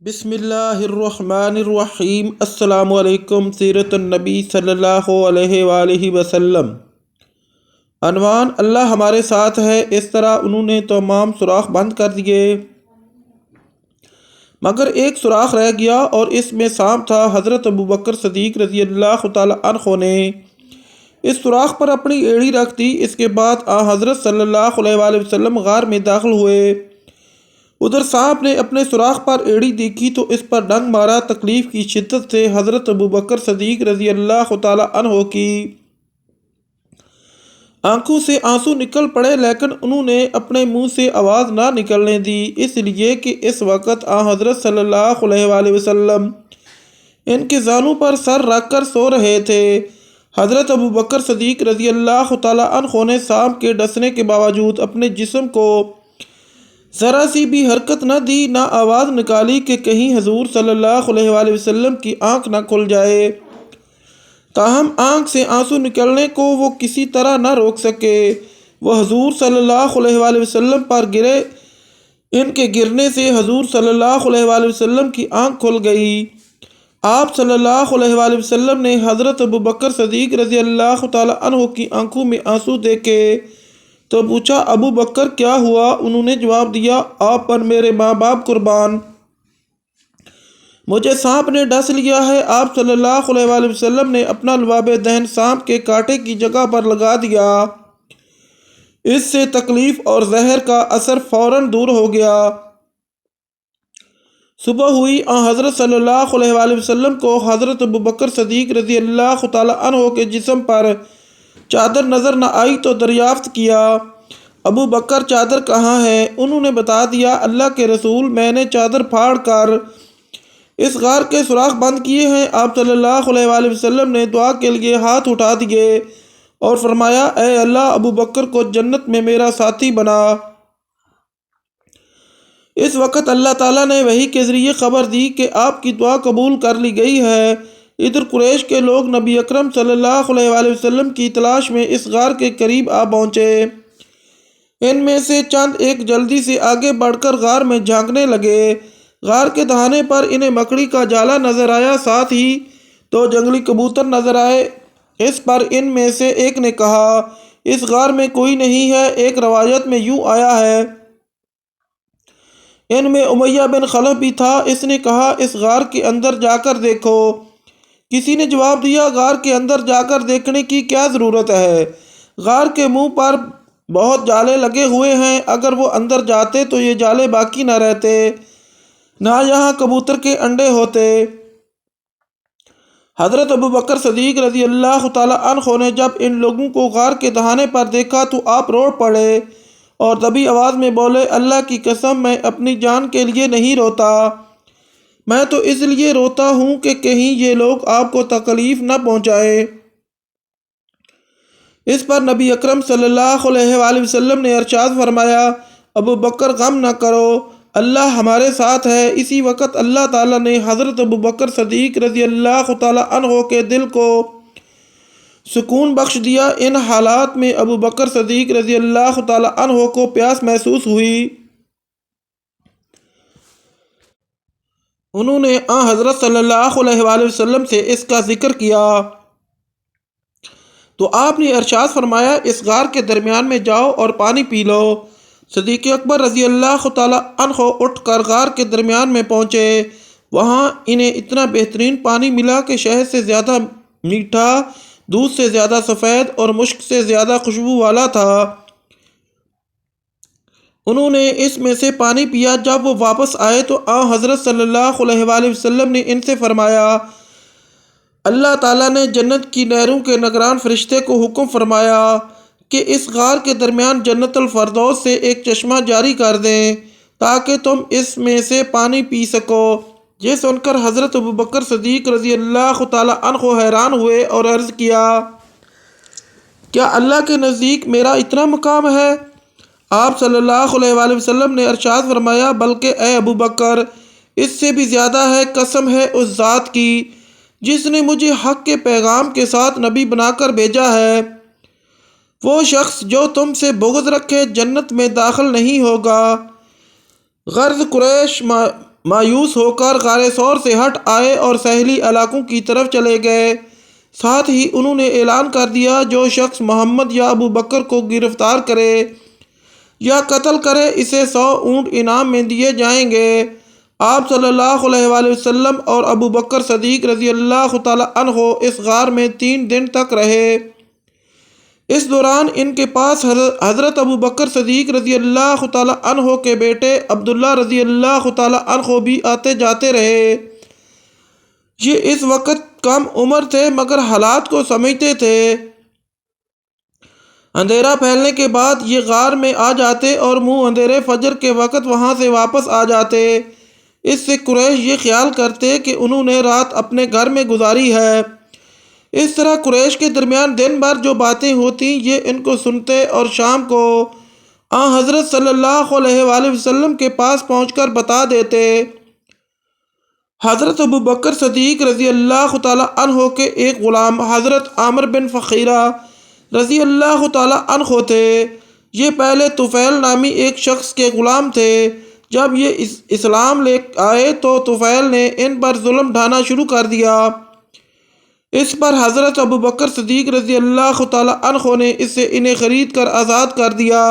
بسم اللہ الرحمن الرحیم۔ السلام علیکم۔ سیرت النبی صلی اللہ علیہ وآلہ وسلم۔ عنوان: اللہ ہمارے ساتھ ہے۔ اس طرح انہوں نے تمام سوراخ بند کر دیے مگر ایک سوراخ رہ گیا اور اس میں سانپ تھا۔ حضرت ابوبکر صدیق رضی اللہ تعالی عنہ نے اس سوراخ پر اپنی ایڑی رکھ دی۔ اس کے بعد حضرت صلی اللہ علیہ وآلہ وسلم غار میں داخل ہوئے۔ ادھر سانپ نے اپنے سوراخ پر ایڑی دیکھی تو اس پر ڈنگ مارا۔ تکلیف کی شدت سے حضرت ابوبکر صدیق رضی اللہ تعالی عنہ کی آنکھوں سے آنسو نکل پڑے، لیکن انہوں نے اپنے منہ سے آواز نہ نکلنے دی، اس لیے کہ اس وقت حضرت صلی اللہ علیہ وآلہ وسلم ان کے زانوں پر سر رکھ کر سو رہے تھے۔ حضرت ابوبکر صدیق رضی اللہ تعالی عنہ نے سانپ کے ڈسنے کے باوجود اپنے جسم کو ذرا سی بھی حرکت نہ دی، نہ آواز نکالی کہ کہیں حضور صلی اللہ علیہ وآلہ وسلم کی آنکھ نہ کھل جائے۔ تاہم آنکھ سے آنسو نکلنے کو وہ کسی طرح نہ روک سکے۔ وہ حضور صلی اللہ علیہ وآلہ وسلم پر گرے۔ ان کے گرنے سے حضور صلی اللہ علیہ وآلہ وسلم کی آنکھ کھل گئی۔ آپ صلی اللہ علیہ وآلہ وسلم نے حضرت ابوبکر صدیق رضی اللہ تعالی عنہ کی آنکھوں میں آنسو دیکھے تو پوچھا، ابو بکر کیا ہوا؟ انہوں نے جواب دیا، آپ پر میرے ماں باپ قربان، مجھے سانپ نے ڈس لیا ہے۔ آپ صلی اللہ علیہ وآلہ وسلم نے اپنا لباب دہن سانپ کے کانٹے کی جگہ پر لگا دیا۔ اس سے تکلیف اور زہر کا اثر فوراً دور ہو گیا۔ صبح ہوئی، حضرت صلی اللہ علیہ وآلہ وسلم کو حضرت ابوبکر صدیق رضی اللہ تعالی عنہ کے جسم پر چادر نظر نہ آئی تو دریافت کیا، ابو بکر چادر کہاں ہے؟ انہوں نے بتا دیا، اللہ کے رسول، میں نے چادر پھاڑ کر اس غار کے سوراخ بند کیے ہیں۔ آپ صلی اللہ علیہ وآلہ وسلم نے دعا کے لیے ہاتھ اٹھا دیے اور فرمایا، اے اللہ، ابو بکر کو جنت میں میرا ساتھی بنا۔ اس وقت اللہ تعالیٰ نے وحی کے ذریعے خبر دی کہ آپ کی دعا قبول کر لی گئی ہے۔ ادھر قریش کے لوگ نبی اکرم صلی اللہ علیہ وآلہ وسلم کی تلاش میں اس غار کے قریب پہنچے۔ ان میں سے چند ایک جلدی سے آگے بڑھ کر غار میں جھانکنے لگے۔ غار کے دہانے پر انہیں مکڑی کا جالا نظر آیا، ساتھ ہی دو جنگلی کبوتر نظر آئے۔ اس پر ان میں سے ایک نے کہا، اس غار میں کوئی نہیں ہے۔ ایک روایت میں یوں آیا ہے، ان میں امیہ بن خلف بھی تھا۔ اس نے کہا، اس غار کے اندر جا کر دیکھو۔ کسی نے جواب دیا، غار کے اندر جا کر دیکھنے کی کیا ضرورت ہے؟ غار کے منہ پر بہت جالے لگے ہوئے ہیں، اگر وہ اندر جاتے تو یہ جالے باقی نہ رہتے، نہ یہاں کبوتر کے انڈے ہوتے۔ حضرت ابوبکر صدیق رضی اللہ تعالی عنہ نے جب ان لوگوں کو غار کے دہانے پر دیکھا تو آپ رو پڑے اور دبی آواز میں بولے، اللہ کی قسم، میں اپنی جان کے لیے نہیں روتا، میں تو اس لیے روتا ہوں کہ کہیں یہ لوگ آپ کو تکلیف نہ پہنچائے۔ اس پر نبی اکرم صلی اللہ علیہ وآلہ وسلم نے ارشاد فرمایا، ابو بکر غم نہ کرو، اللہ ہمارے ساتھ ہے۔ اسی وقت اللہ تعالیٰ نے حضرت ابوبکر صدیق رضی اللہ تعالی عنہ کے دل کو سکون بخش دیا۔ ان حالات میں ابوبکر صدیق رضی اللہ تعالی عنہ کو پیاس محسوس ہوئی۔ انہوں نے حضرت صلی اللہ علیہ وآلہ وسلم سے اس کا ذکر کیا تو آپ نے ارشاد فرمایا، اس غار کے درمیان میں جاؤ اور پانی پی لو۔ صدیق اکبر رضی اللہ تعالی عنہ اٹھ کر غار کے درمیان میں پہنچے۔ وہاں انہیں اتنا بہترین پانی ملا کہ شہد سے زیادہ میٹھا، دودھ سے زیادہ سفید اور مشک سے زیادہ خوشبو والا تھا۔ انہوں نے اس میں سے پانی پیا۔ جب وہ واپس آئے تو حضرت صلی اللہ علیہ وآلہ وسلم نے ان سے فرمایا، اللہ تعالیٰ نے جنت کی نہروں کے نگران فرشتے کو حکم فرمایا کہ اس غار کے درمیان جنت الفردوس سے ایک چشمہ جاری کر دیں تاکہ تم اس میں سے پانی پی سکو۔ یہ سن کر حضرت ابوبکر صدیق رضی اللہ تعالی عنہ حیران ہوئے اور عرض کیا، کیا اللہ کے نزدیک میرا اتنا مقام ہے؟ آپ صلی اللہ علیہ وآلہ وسلم نے ارشاد فرمایا، بلکہ اے ابو بکر، اس سے بھی زیادہ ہے۔ قسم ہے اس ذات کی جس نے مجھے حق کے پیغام کے ساتھ نبی بنا کر بھیجا ہے، وہ شخص جو تم سے بغض رکھے جنت میں داخل نہیں ہوگا۔ غرض قریش مایوس ہو کر غار ثور سے ہٹ آئے اور ساحلی علاقوں کی طرف چلے گئے۔ ساتھ ہی انہوں نے اعلان کر دیا، جو شخص محمد یا ابو بکر کو گرفتار کرے یا قتل کرے اسے 100 اونٹ انعام میں دیے جائیں گے۔ آپ صلی اللہ علیہ وآلہ وسلم اور ابو بکر صدیق رضی اللہ تعالیٰ عنہ اس غار میں 3 دن تک رہے۔ اس دوران ان کے پاس حضرت ابو بکر صدیق رضی اللہ تعالیٰ عنہ کے بیٹے عبداللہ رضی اللہ تعالیٰ عنہ بھی آتے جاتے رہے۔ یہ اس وقت کم عمر تھے مگر حالات کو سمجھتے تھے۔ اندھیرا پھیلنے کے بعد یہ غار میں آ جاتے اور منہ اندھیرے فجر کے وقت وہاں سے واپس آ جاتے۔ اس سے قریش یہ خیال کرتے کہ انہوں نے رات اپنے گھر میں گزاری ہے۔ اس طرح قریش کے درمیان دن بھر جو باتیں ہوتی یہ ان کو سنتے اور شام کو حضرت صلی اللہ علیہ وآلہ وسلم کے پاس پہنچ کر بتا دیتے۔ حضرت ابو بکر صدیق رضی اللہ تعالیٰ عنہ کے ایک غلام حضرت عامر بن فخیرہ رضی اللہ تعالیٰ عنہ تھے۔ یہ پہلے طفیل نامی ایک شخص کے غلام تھے۔ جب یہ اسلام لے آئے تو طفیل نے ان پر ظلم ڈھانا شروع کر دیا۔ اس پر حضرت ابو بکر صدیق رضی اللہ تعالیٰ عنہ نے اس سے انہیں خرید کر آزاد کر دیا۔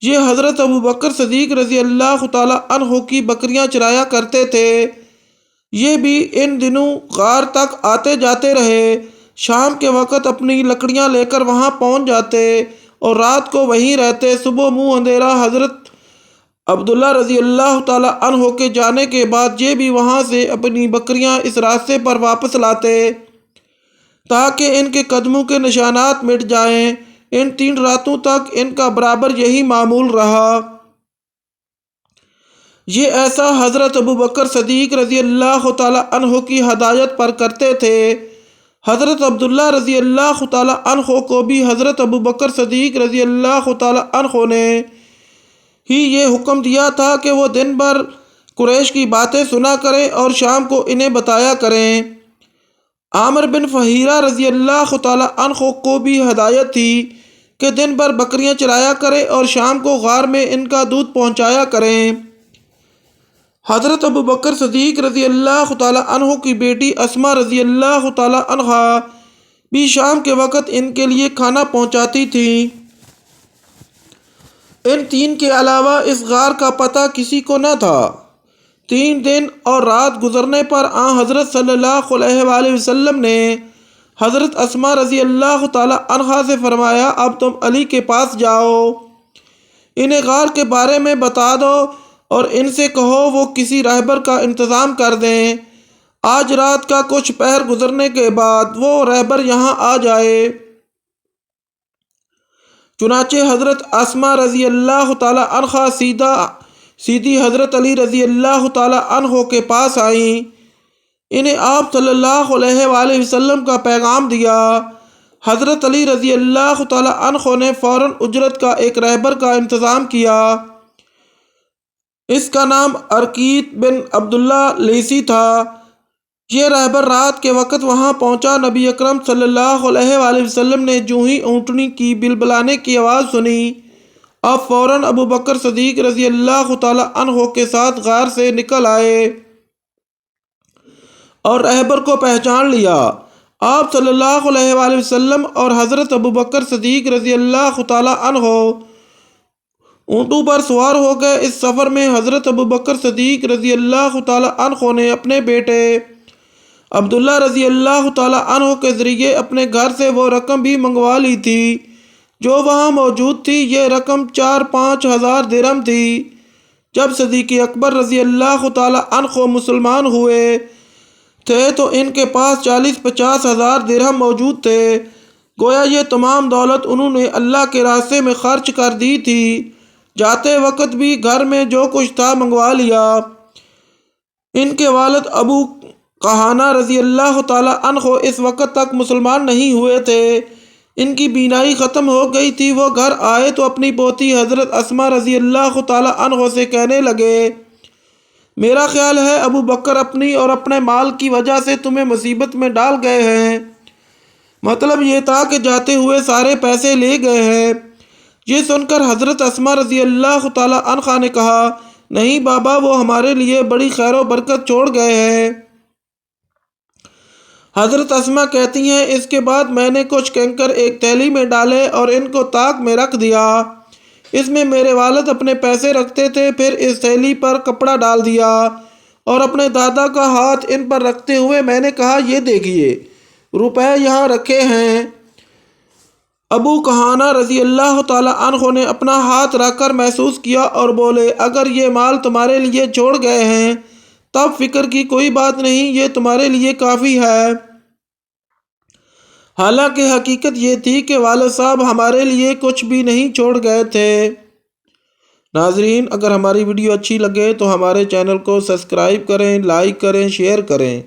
یہ حضرت ابو بکر صدیق رضی اللہ تعالیٰ عنہ کی بکریاں چرایا کرتے تھے۔ یہ بھی ان دنوں غار تک آتے جاتے رہے۔ شام کے وقت اپنی لکڑیاں لے کر وہاں پہنچ جاتے اور رات کو وہیں رہتے۔ صبح منہ اندھیرا حضرت عبداللہ رضی اللہ تعالیٰ عنہ کے جانے کے بعد یہ بھی وہاں سے اپنی بکریاں اس راستے پر واپس لاتے تاکہ ان کے قدموں کے نشانات مٹ جائیں۔ ان 3 راتوں تک ان کا برابر یہی معمول رہا۔ یہ ایسا حضرت ابو بکر صدیق رضی اللہ تعالیٰ عنہ کی ہدایت پر کرتے تھے۔ حضرت عبداللہ رضی اللہ تعالیٰ عنہ کو بھی حضرت ابو بکر صدیق رضی اللہ تعالیٰ عنہ نے ہی یہ حکم دیا تھا کہ وہ دن بھر قریش کی باتیں سنا کریں اور شام کو انہیں بتایا کریں۔ عامر بن فہیرہ رضی اللہ تعالیٰ عنہ کو بھی ہدایت تھی کہ دن بھر بکریاں چرایا کریں اور شام کو غار میں ان کا دودھ پہنچایا کریں۔ حضرت ابو بکر صدیق رضی اللہ تعالیٰ عنہ کی بیٹی اسما رضی اللہ تعالیٰ عنہ بھی شام کے وقت ان کے لیے کھانا پہنچاتی تھیں۔ ان 3 کے علاوہ اس غار کا پتہ کسی کو نہ تھا۔ 3 دن اور رات گزرنے پر حضرت صلی اللہ علیہ وآلہ وسلم نے حضرت اسما رضی اللہ تعالیٰ عنہ سے فرمایا، اب تم علی کے پاس جاؤ، انہیں غار کے بارے میں بتا دو اور ان سے کہو وہ کسی رہبر کا انتظام کر دیں۔ آج رات کا کچھ پہر گزرنے کے بعد وہ رہبر یہاں آ جائے۔ چنانچہ حضرت اسما رضی اللہ تعالیٰ عنہ سیدھی حضرت علی رضی اللہ تعالیٰ عنہ کے پاس آئیں۔ انہیں آپ صلی اللہ علیہ وآلہ وسلم کا پیغام دیا۔ حضرت علی رضی اللہ تعالیٰ عنہ نے فوراً اجرت کا ایک رہبر کا انتظام کیا۔ اس کا نام ارقیت بن عبداللہ لیثی تھا۔ یہ رہبر رات کے وقت وہاں پہنچا۔ نبی اکرم صلی اللہ علیہ وآلہ وسلم نے جو ہی اونٹنی کی بلبلانے کی آواز سنی، آپ فوراً ابو بکر صدیق رضی اللہ تعالیٰ عنہ کے ساتھ غار سے نکل آئے اور رہبر کو پہچان لیا۔ آپ صلی اللہ علیہ وآلہ وسلم اور حضرت ابو بکر صدیق رضی اللہ تعالیٰ عنہ اونٹوں پر سوار ہو گئے۔ اس سفر میں حضرت ابو بکر صدیق رضی اللہ تعالیٰ عنہ نے اپنے بیٹے عبداللہ رضی اللہ تعالیٰ عنہ کے ذریعے اپنے گھر سے وہ رقم بھی منگوا لی تھی جو وہاں موجود تھی۔ یہ رقم 4-5 ہزار درہم تھی۔ جب صدیق اکبر رضی اللہ تعالیٰ عنہ مسلمان ہوئے تھے تو ان کے پاس 40-50 ہزار درہم موجود تھے۔ گویا یہ تمام دولت انہوں نے اللہ کے راستے میں خرچ کر دی تھی۔ جاتے وقت بھی گھر میں جو کچھ تھا منگوا لیا۔ ان کے والد ابو قحانہ رضی اللہ تعالیٰ عنہ اس وقت تک مسلمان نہیں ہوئے تھے۔ ان کی بینائی ختم ہو گئی تھی۔ وہ گھر آئے تو اپنی پوتی حضرت اسما رضی اللہ تعالیٰ عنہ سے کہنے لگے، میرا خیال ہے ابو بکر اپنی اور اپنے مال کی وجہ سے تمہیں مصیبت میں ڈال گئے ہیں۔ مطلب یہ تھا کہ جاتے ہوئے سارے پیسے لے گئے ہیں۔ یہ سن کر حضرت اسما رضی اللہ تعالیٰ عنہ نے کہا، نہیں بابا، وہ ہمارے لیے بڑی خیر و برکت چھوڑ گئے ہیں۔ حضرت اسما کہتی ہیں اس کے بعد میں نے کچھ کنکر ایک تھیلی میں ڈالے اور ان کو طاق میں رکھ دیا۔ اس میں میرے والد اپنے پیسے رکھتے تھے، پھر اس تھیلی پر کپڑا ڈال دیا اور اپنے دادا کا ہاتھ ان پر رکھتے ہوئے میں نے کہا یہ دیکھیے روپے یہاں رکھے ہیں۔ ابو کہانہ رضی اللہ تعالیٰ عنہ نے اپنا ہاتھ رکھ کر محسوس کیا اور بولے اگر یہ مال تمہارے لیے چھوڑ گئے ہیں تب فکر کی کوئی بات نہیں، یہ تمہارے لیے کافی ہے۔ حالانکہ حقیقت یہ تھی کہ والد صاحب ہمارے لیے کچھ بھی نہیں چھوڑ گئے تھے۔ ناظرین، اگر ہماری ویڈیو اچھی لگے تو ہمارے چینل کو سبسکرائب کریں، لائک کریں، شیئر کریں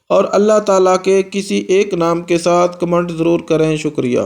اور اللہ تعالیٰ کے کسی ایک نام کے ساتھ کمنٹ ضرور کریں۔ شکریہ۔